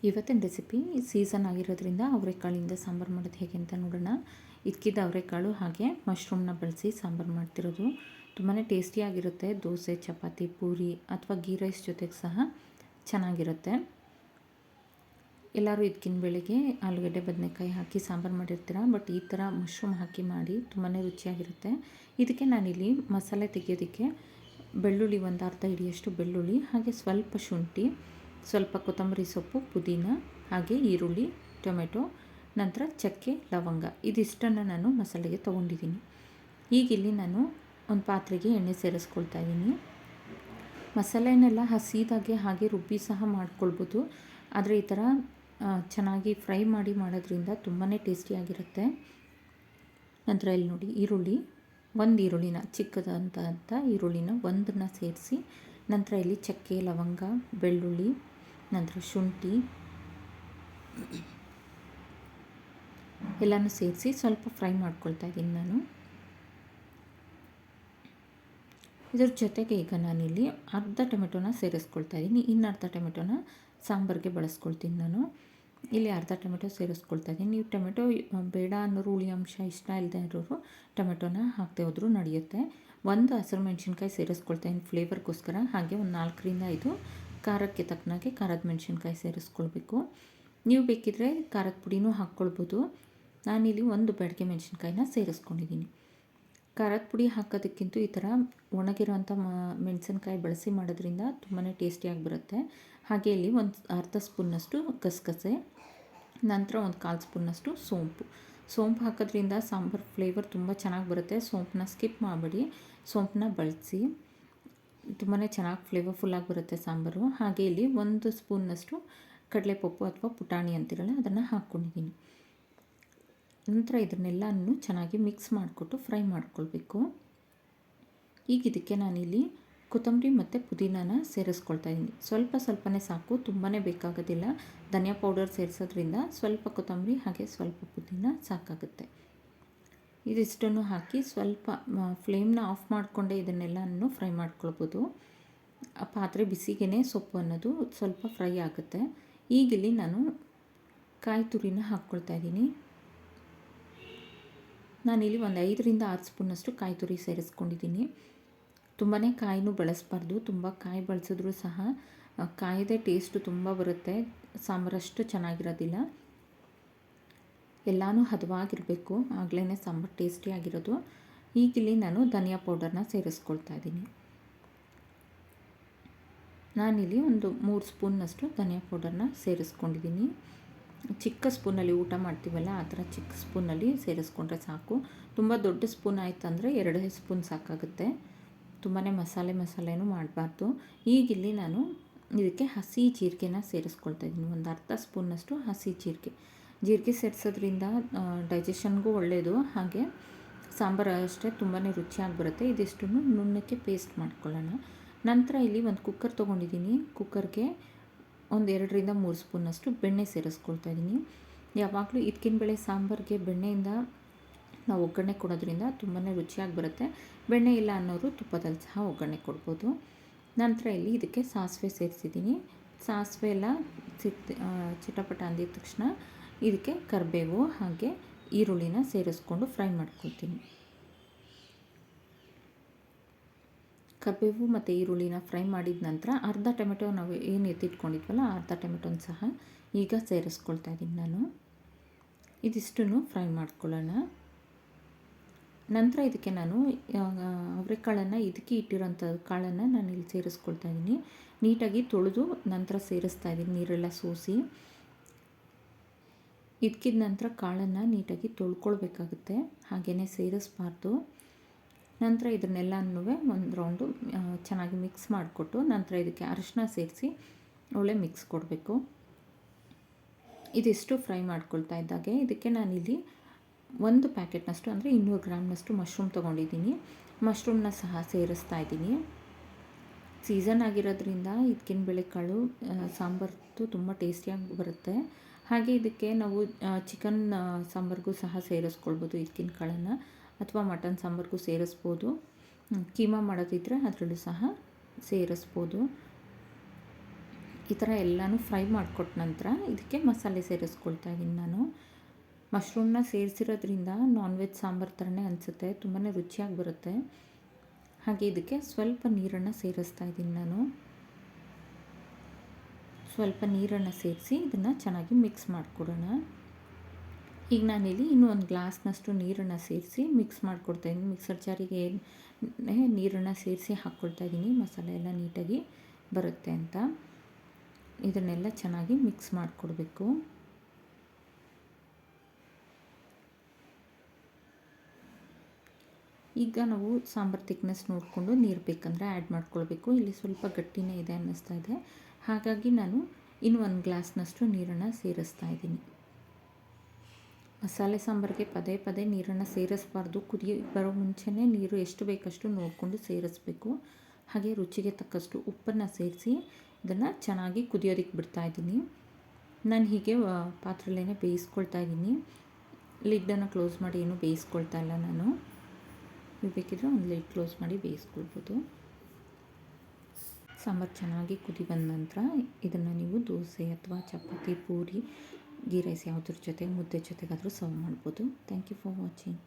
ಇವತ್ತಿನ recipe season ಆಗಿರೋದ್ರಿಂದ ಅವರೆಕಾಳಿಂದ ಸಾಂಬಾರು ಮಾಡೋದು ಹೇಗೆ ಅಂತ ನೋಡೋಣ. ಇದ್ಕಿದ್ದ ಅವರೆಕಾಳು ಹಾಗೆ ಮಶ್ರೂಮ್ನ ಬಳಸಿ ಸಾಂಬಾರು ಮಾಡ್ತಿರೋದು. ತುಂಬಾ ಟೇಸ್ಟಿಯಾಗಿರುತ್ತೆ. ದೋಸೆ, ಚಪಾತಿ, ಪೂರಿ ಅಥವಾ ಗೀ ರೈಸ್ ಜೊತೆಗೆ ಸಹ ಚೆನ್ನಾಗಿರುತ್ತೆ. ಎಲ್ಲರೂ ಇದಕ್ಕಿನ ಬೆಳಗ್ಗೆ ಆಲೂಗಡ್ಡೆ ಬದನೆಕಾಯಿ ಹಾಕಿ ಸಾಂಬಾರು ಮಾಡಿರ್ತೀರ, ಬಟ್ ಈ ಥರ ಮಶ್ರೂಮ್ ಹಾಕಿ ಮಾಡಿ ತುಂಬಾ ರುಚಿಯಾಗಿರುತ್ತೆ. ಇದಕ್ಕೆ ನಾನಿಲ್ಲಿ ಮಸಾಲೆ ತೆಗೆಯೋದಕ್ಕೆ ಬೆಳ್ಳುಳ್ಳಿ ಒಂದು ಅರ್ಧ ಹಿಡಿಯಷ್ಟು ಬೆಳ್ಳುಳ್ಳಿ, ಹಾಗೆ ಸ್ವಲ್ಪ ಶುಂಠಿ, ಸ್ವಲ್ಪ ಕೊತ್ತಂಬರಿ ಸೊಪ್ಪು, ಪುದೀನ, ಹಾಗೆ ಈರುಳ್ಳಿ, ಟೊಮೆಟೊ, ನಂತರ ಚಕ್ಕೆ, ಲವಂಗ ಇದಿಷ್ಟನ್ನು ನಾನು ಮಸಾಲೆಗೆ ತೊಗೊಂಡಿದ್ದೀನಿ. ಈಗಿಲ್ಲಿ ನಾನು ಒಂದು ಪಾತ್ರೆಗೆ ಎಣ್ಣೆ ಸೇರಿಸ್ಕೊಳ್ತಾ ಇದ್ದೀನಿ. ಮಸಾಲೆನೆಲ್ಲ ಹಸಿದಾಗೆ ಹಾಗೆ ರುಬ್ಬಿ ಸಹ ಮಾಡ್ಕೊಳ್ಬೋದು, ಆದರೆ ಈ ಥರ ಚೆನ್ನಾಗಿ ಫ್ರೈ ಮಾಡಿ ಮಾಡೋದ್ರಿಂದ ತುಂಬಾ ಟೇಸ್ಟಿಯಾಗಿರುತ್ತೆ. ನಂತರ ಇಲ್ಲಿ ನೋಡಿ, ಒಂದು ಈರುಳ್ಳಿನ ಚಿಕ್ಕದಂತ ಈರುಳ್ಳಿನ ಒಂದನ್ನು ಸೇರಿಸಿ, ನಂತರ ಇಲ್ಲಿ ಚಕ್ಕೆ, ಲವಂಗ, ಬೆಳ್ಳುಳ್ಳಿ, ನಂತರ ಶುಂಠಿ ಎಲ್ಲನೂ ಸೇರಿಸಿ ಸ್ವಲ್ಪ ಫ್ರೈ ಮಾಡ್ಕೊಳ್ತಾ ಇದ್ದೀನಿ ನಾನು. ಇದರ ಜೊತೆಗೆ ಈಗ ನಾನಿಲ್ಲಿ ಅರ್ಧ ಟೊಮೆಟೊನ ಸೇರಿಸ್ಕೊಳ್ತಾ ಇದ್ದೀನಿ. ಇನ್ನು ಅರ್ಧ ಟೊಮೆಟೊನ ಸಾಂಬಾರಿಗೆ ಬಳಸ್ಕೊಳ್ತೀನಿ ನಾನು. ಇಲ್ಲಿ ಅರ್ಧ ಟೊಮೆಟೊ ಸೇರಿಸ್ಕೊಳ್ತಾ ಇದ್ದೀನಿ. ನೀವು ಟೊಮೆಟೊ ಬೇಡ ಅನ್ನೋರು, ಹುಳಿ ಅಂಶ ಇಷ್ಟ ಇಲ್ಲದೆ ಇರೋರು ಟೊಮೆಟೊನ ಹಾಕದೆ ಹೋದರೂ ನಡೆಯುತ್ತೆ. ಒಂದು ಹಸಿರು ಮೆಣಸಿನ್ಕಾಯಿ ಸೇರಿಸ್ಕೊಳ್ತಾ ಇದ್ದೀನಿ ಫ್ಲೇವರ್ಗೋಸ್ಕರ. ಹಾಗೆ ಒಂದು 4ರಿಂದ 5 ಖಾರಕ್ಕೆ ತಕ್ಕನಾಗೆ ಖಾರದ ಮೆಣಸಿನ್ಕಾಯಿ ಸೇರಿಸ್ಕೊಳ್ಬೇಕು. ನೀವು ಬೇಕಿದ್ದರೆ ಖಾರದ ಪುಡಿನೂ ಹಾಕ್ಕೊಳ್ಬೋದು. ನಾನಿಲ್ಲಿ ಒಂದು ಬ್ಯಾಡಗೆ ಮೆಣಸಿನ್ಕಾಯಿನ ಸೇರಿಸ್ಕೊಂಡಿದ್ದೀನಿ. ಖಾರದ ಪುಡಿ ಹಾಕೋದಕ್ಕಿಂತ ಈ ಥರ ಒಣಗಿರೋಂಥ ಮೆಣಸಿನ್ಕಾಯಿ ಬಳಸಿ ಮಾಡೋದ್ರಿಂದ ತುಂಬಾ ಟೇಸ್ಟಿಯಾಗಿ ಬರುತ್ತೆ. ಹಾಗೆ ಇಲ್ಲಿ ಒಂದು ಅರ್ಧ ಸ್ಪೂನ್ನಷ್ಟು ಗಸಗಸೆ, ನಂತರ ಒಂದು 1/4 ಸ್ಪೂನ್ನಷ್ಟು ಸೋಂಪು ಹಾಕೋದ್ರಿಂದ ಸಾಂಬಾರು ಫ್ಲೇವರ್ ತುಂಬ ಚೆನ್ನಾಗಿ ಬರುತ್ತೆ. ಸೋಂಪನ್ನ ಸ್ಕಿಪ್ ಮಾಡಬೇಡಿ, ಸೋಂಪನ್ನ ಬಳಸಿ, ತುಂಬಾ ಚೆನ್ನಾಗಿ ಫ್ಲೇವರ್ಫುಲ್ಲಾಗಿ ಬರುತ್ತೆ ಸಾಂಬಾರು. ಹಾಗೆ ಇಲ್ಲಿ 1 ಸ್ಪೂನ್ನಷ್ಟು ಕಡಲೆಪಪ್ಪು ಅಥವಾ ಪುಟಾಣಿ ಅಂತಿರಲ್ಲ, ಅದನ್ನು ಹಾಕ್ಕೊಂಡಿದ್ದೀನಿ. ನಂತರ ಇದನ್ನೆಲ್ಲನೂ ಚೆನ್ನಾಗಿ ಮಿಕ್ಸ್ ಮಾಡಿಕೊಟ್ಟು ಫ್ರೈ ಮಾಡ್ಕೊಳ್ಬೇಕು. ಈಗ ಇದಕ್ಕೆ ನಾನಿಲ್ಲಿ ಕೊತ್ತಂಬರಿ ಮತ್ತು ಪುದೀನಾನ ಸೇರಿಸ್ಕೊಳ್ತಾ ಇದ್ದೀನಿ. ಸ್ವಲ್ಪನೇ ಸಾಕು, ತುಂಬಾ ಬೇಕಾಗೋದಿಲ್ಲ. ಧನಿಯಾ ಪೌಡರ್ ಸೇರಿಸೋದ್ರಿಂದ ಸ್ವಲ್ಪ ಕೊತ್ತಂಬರಿ ಹಾಗೆ ಸ್ವಲ್ಪ ಪುದೀನ ಸಾಕಾಗುತ್ತೆ. ಇದಿಷ್ಟನ್ನು ಹಾಕಿ ಸ್ವಲ್ಪ ಫ್ಲೇಮ್ನ ಆಫ್ ಮಾಡಿಕೊಂಡೇ ಇದನ್ನೆಲ್ಲನೂ ಫ್ರೈ ಮಾಡ್ಕೊಳ್ಬೋದು. ಆ ಪಾತ್ರೆ ಬಿಸಿಗೇ ಸೊಪ್ಪು ಅನ್ನೋದು ಸ್ವಲ್ಪ ಫ್ರೈ ಆಗುತ್ತೆ. ಈಗಿಲ್ಲಿ ನಾನು ಕಾಯಿ ತುರಿನ ಹಾಕ್ಕೊಳ್ತಾ ಇದ್ದೀನಿ. ನಾನಿಲ್ಲಿ ಒಂದು 5ರಿಂದ 6 ಸ್ಪೂನ್ನಷ್ಟು ಕಾಯಿ ತುರಿ ಸೇರಿಸ್ಕೊಂಡಿದ್ದೀನಿ. ತುಂಬಾ ಕಾಯಿನೂ ಬಳಸಬಾರ್ದು. ತುಂಬ ಕಾಯಿ ಬಳಸಿದ್ರೂ ಸಹ ಕಾಯಿದೆ ಟೇಸ್ಟು ತುಂಬ ಬರುತ್ತೆ, ಸಾಂಬಾರಷ್ಟು ಚೆನ್ನಾಗಿರೋದಿಲ್ಲ. ಎಲ್ಲನೂ ಹದವಾಗಿರಬೇಕು, ಆಗಲೇ ಸಾಂಬಾರು ಟೇಸ್ಟಿಯಾಗಿರೋದು. ಈಗಿಲ್ಲಿ ನಾನು ಧನಿಯಾ ಪೌಡರ್ನ ಸೇರಿಸ್ಕೊಳ್ತಾ ಇದ್ದೀನಿ. ನಾನಿಲ್ಲಿ ಒಂದು 3 ಸ್ಪೂನ್ನಷ್ಟು ಧನಿಯಾ ಪೌಡರ್ನ ಸೇರಿಸ್ಕೊಂಡಿದ್ದೀನಿ. ಚಿಕ್ಕ ಸ್ಪೂನಲ್ಲಿ ಊಟ ಮಾಡ್ತೀವಲ್ಲ, ಆ ಥರ ಚಿಕ್ಕ ಸ್ಪೂನಲ್ಲಿ ಸೇರಿಸ್ಕೊಂಡ್ರೆ ಸಾಕು. ತುಂಬ ದೊಡ್ಡ ಸ್ಪೂನ್ ಆಯ್ತಂದರೆ 2 ಸ್ಪೂನ್ ಸಾಕಾಗುತ್ತೆ. ತುಂಬಾ ಮಸಾಲೆನೂ ಮಾಡಬಾರ್ದು. ಈಗಿಲ್ಲಿ ನಾನು ಇದಕ್ಕೆ ಹಸಿ ಜೀರಿಗೆನ ಸೇರಿಸ್ಕೊಳ್ತಾ ಇದ್ದೀನಿ. ಒಂದು ಅರ್ಧ ಸ್ಪೂನ್ನಷ್ಟು ಹಸಿ ಜೀರಿಗೆ ಸೇರಿಸೋದ್ರಿಂದ ಡೈಜೆಷನ್ಗೂ ಒಳ್ಳೆಯದು, ಹಾಗೆ ಸಾಂಬಾರು ಅಷ್ಟೇ ತುಂಬಾ ರುಚಿಯಾಗಿ ಬರುತ್ತೆ. ಇದಿಷ್ಟನ್ನು ನುಣ್ಣಕ್ಕೆ ಪೇಸ್ಟ್ ಮಾಡ್ಕೊಳ್ಳೋಣ. ನಂತರ ಇಲ್ಲಿ ಒಂದು ಕುಕ್ಕರ್ ತೊಗೊಂಡಿದ್ದೀನಿ. ಕುಕ್ಕರ್ಗೆ ಒಂದು 2ರಿಂದ 3 ಸ್ಪೂನ್ನಷ್ಟು ಬೆಣ್ಣೆ ಸೇರಿಸ್ಕೊಳ್ತಾ ಇದ್ದೀನಿ. ಯಾವಾಗಲೂ ಇದಕ್ಕಿನ ಬೇಳೆ ಸಾಂಬಾರಿಗೆ ಬೆಣ್ಣೆಯಿಂದ ನಾವು ಒಗ್ಗರಣೆ ಕೊಡೋದ್ರಿಂದ ತುಂಬಾ ರುಚಿಯಾಗಿ ಬರುತ್ತೆ. ಬೆಣ್ಣೆ ಇಲ್ಲ ಅನ್ನೋರು ತುಪ್ಪದಲ್ಲಿ ಸಹ ಒಗ್ಗರಣೆ ಕೊಡ್ಬೋದು. ನಂತರ ಇಲ್ಲಿ ಇದಕ್ಕೆ ಸಾಸಿವೆ ಸೇರಿಸಿದ್ದೀನಿ. ಸಾಸಿವೆ ಎಲ್ಲ ಚಿಟಪಟ ಅಂದಿದ ತಕ್ಷಣ ಇದಕ್ಕೆ ಕರಿಬೇವು ಹಾಗೆ ಈರುಳ್ಳಿನ ಸೇರಿಸ್ಕೊಂಡು ಫ್ರೈ ಮಾಡ್ಕೊಳ್ತೀನಿ. ಕರಿಬೇವು ಮತ್ತು ಈರುಳ್ಳಿನ ಫ್ರೈ ಮಾಡಿದ ನಂತರ ಅರ್ಧ ಟೊಮೆಟೊ ನಾವು ಏನು ಎತ್ತಿಟ್ಕೊಂಡಿದ್ವಲ್ಲ, ಅರ್ಧ ಟೊಮೆಟೊನ ಸಹ ಈಗ ಸೇರಿಸ್ಕೊಳ್ತಾ ಇದ್ದೀನಿ ನಾನು. ಇದಿಷ್ಟನ್ನು ಫ್ರೈ ಮಾಡ್ಕೊಳ್ಳೋಣ. ನಂತರ ಇದಕ್ಕೆ ನಾನು ಅವರೆಕಾಳನ್ನು ಇದಕ್ಕೆ ಇಟ್ಟಿರೋಂಥ ಕಾಳನ್ನು ನಾನು ಇಲ್ಲಿ ಸೇರಿಸ್ಕೊಳ್ತಾ ಇದ್ದೀನಿ. ನೀಟಾಗಿ ತೊಳೆದು ನಂತರ ಸೇರಿಸ್ತಾ ಇದ್ದೀನಿ, ನೀರೆಲ್ಲ ಸೋಸಿ. ಇದಕ್ಕಿದ ನಂತರ ಕಾಳನ್ನು ನೀಟಾಗಿ ತೊಳ್ಕೊಳ್ಬೇಕಾಗುತ್ತೆ, ಹಾಗೆಯೇ ಸೇರಿಸಬಾರ್ದು. ನಂತರ ಇದನ್ನೆಲ್ಲನೂ ಒಂದು ರೌಂಡು ಚೆನ್ನಾಗಿ ಮಿಕ್ಸ್ ಮಾಡಿಕೊಟ್ಟು ನಂತರ ಇದಕ್ಕೆ ಅರಿಶಿನ ಸೇರಿಸಿ ಒಳ್ಳೆ ಮಿಕ್ಸ್ ಕೊಡಬೇಕು. ಇದಿಷ್ಟು ಫ್ರೈ ಮಾಡ್ಕೊಳ್ತಾ ಇದ್ದಾಗೆ ಇದಕ್ಕೆ ನಾನಿಲ್ಲಿ 1 ಪ್ಯಾಕೆಟ್ನಷ್ಟು ಅಂದರೆ 200 ಗ್ರಾಮ್ನಷ್ಟು ಮಶ್ರೂಮ್ ತೊಗೊಂಡಿದ್ದೀನಿ. ಮಶ್ರೂಮ್ನ ಸಹ ಸೇರಿಸ್ತಾ ಇದ್ದೀನಿ. ಸೀಸನ್ ಆಗಿರೋದ್ರಿಂದ ಇದಕ್ಕಿನ ಬೇಳೆಕಾಳು ಸಾಂಬಾರ್ದು ತುಂಬ ಟೇಸ್ಟಿಯಾಗಿ ಬರುತ್ತೆ. ಹಾಗೆ ಇದಕ್ಕೆ ನಾವು ಚಿಕನ್ ಸಾಂಬಾರಿಗೂ ಸಹ ಸೇರಿಸ್ಕೊಳ್ಬೋದು ಇದಕ್ಕಿನ ಕಾಳನ್ನು, ಅಥವಾ ಮಟನ್ ಸಾಂಬಾರಿಗೂ ಸೇರಿಸ್ಬೋದು. ಕೀಮಾ ಮಾಡೋದಿದ್ದರೆ ಅದರಲ್ಲೂ ಸಹ ಸೇರಿಸ್ಬೋದು. ಈ ಥರ ಎಲ್ಲನೂ ಫ್ರೈ ಮಾಡಿಕೊಟ್ಟ ನಂತರ ಇದಕ್ಕೆ ಮಸಾಲೆ ಸೇರಿಸ್ಕೊಳ್ತಾ ಇದ್ದೀನಿ ನಾನು. ಮಶ್ರೂಮ್ನ ಸೇರಿಸಿರೋದ್ರಿಂದ ನಾನ್ ವೆಜ್ ಸಾಂಬಾರು ಥರನೇ ಅನಿಸುತ್ತೆ, ತುಂಬಾ ರುಚಿಯಾಗಿ ಬರುತ್ತೆ. ಹಾಗೆ ಇದಕ್ಕೆ ಸ್ವಲ್ಪ ನೀರನ್ನು ಸೇರಿಸ್ತಾ ಇದ್ದೀನಿ ನಾನು. ಸ್ವಲ್ಪ ನೀರನ್ನು ಸೇರಿಸಿ ಇದನ್ನು ಚೆನ್ನಾಗಿ ಮಿಕ್ಸ್ ಮಾಡಿಕೊಡೋಣ. ಈಗ ನಾನಿಲ್ಲಿ ಇನ್ನೂ ಒಂದು ಗ್ಲಾಸ್ನಷ್ಟು ನೀರನ್ನು ಸೇರಿಸಿ ಮಿಕ್ಸ್ ಮಾಡಿಕೊಡ್ತಾಯಿದ್ದೀನಿ. ಮಿಕ್ಸರ್ ಜಾರಿಗೆ ನೀರನ್ನು ಸೇರಿಸಿ ಹಾಕ್ಕೊಳ್ತಾ ಇದ್ದೀನಿ, ಮಸಾಲೆ ಎಲ್ಲ ನೀಟಾಗಿ ಬರುತ್ತೆ ಅಂತ. ಇದನ್ನೆಲ್ಲ ಚೆನ್ನಾಗಿ ಮಿಕ್ಸ್ ಮಾಡಿಕೊಡ್ಬೇಕು. ಈಗ ನಾವು ಸಾಂಬಾರು ತಿಕ್ನೆಸ್ ನೋಡಿಕೊಂಡು ನೀರು ಬೇಕಂದರೆ ಆ್ಯಡ್ ಮಾಡ್ಕೊಳ್ಬೇಕು. ಇಲ್ಲಿ ಸ್ವಲ್ಪ ಗಟ್ಟಿನೇ ಇದೆ ಅನ್ನಿಸ್ತಾ ಇದೆ, ಹಾಗಾಗಿ ನಾನು ಇನ್ನೂ ಒಂದು ಗ್ಲಾಸ್ನಷ್ಟು ನೀರನ್ನು ಸೇರಿಸ್ತಾ ಇದ್ದೀನಿ. ಮಸಾಲೆ ಸಾಂಬಾರಿಗೆ ಪದೇ ಪದೇ ನೀರನ್ನು ಸೇರಿಸಬಾರ್ದು. ಕುದಿ ಬರೋ ಮುಂಚೆನೇ ನೀರು ಎಷ್ಟು ಬೇಕಷ್ಟು ನೋಡಿಕೊಂಡು ಸೇರಿಸ್ಬೇಕು. ಹಾಗೆ ರುಚಿಗೆ ತಕ್ಕಷ್ಟು ಉಪ್ಪನ್ನು ಸೇರಿಸಿ ಇದನ್ನು ಚೆನ್ನಾಗಿ ಕುದಿಯೋದಕ್ಕೆ ಬಿಡ್ತಾಯಿದ್ದೀನಿ. ನಾನು ಹೀಗೆ ಪಾತ್ರೆಯಲ್ಲೇ ಬೇಯಿಸ್ಕೊಳ್ತಾ ಇದ್ದೀನಿ. ಲಿಡ್ಡನ್ನು ಕ್ಲೋಸ್ ಮಾಡಿ ಏನೂ ಬೇಯಿಸ್ಕೊಳ್ತಾ ಇಲ್ಲ ನಾನು. ನೀವು ಬೇಕಿದ್ರೆ ಒಂದು ಲಿಡ್ ಕ್ಲೋಸ್ ಮಾಡಿ ಬೇಯಿಸ್ಕೊಳ್ಬೋದು. ಸಾಂಬಾರು ಚೆನ್ನಾಗಿ ಕುದಿ ಬಂದ ನಂತರ ಇದನ್ನು ನೀವು ದೋಸೆ ಅಥವಾ ಚಪಾತಿ, ಪೂರಿ, ಗೀ ರೈಸ್ ಯಾವುದ್ರ ಜೊತೆ, ಮುದ್ದೆ ಜೊತೆಗಾದರೂ ಸರ್ವ್ ಮಾಡ್ಬೋದು. Thank you for watching.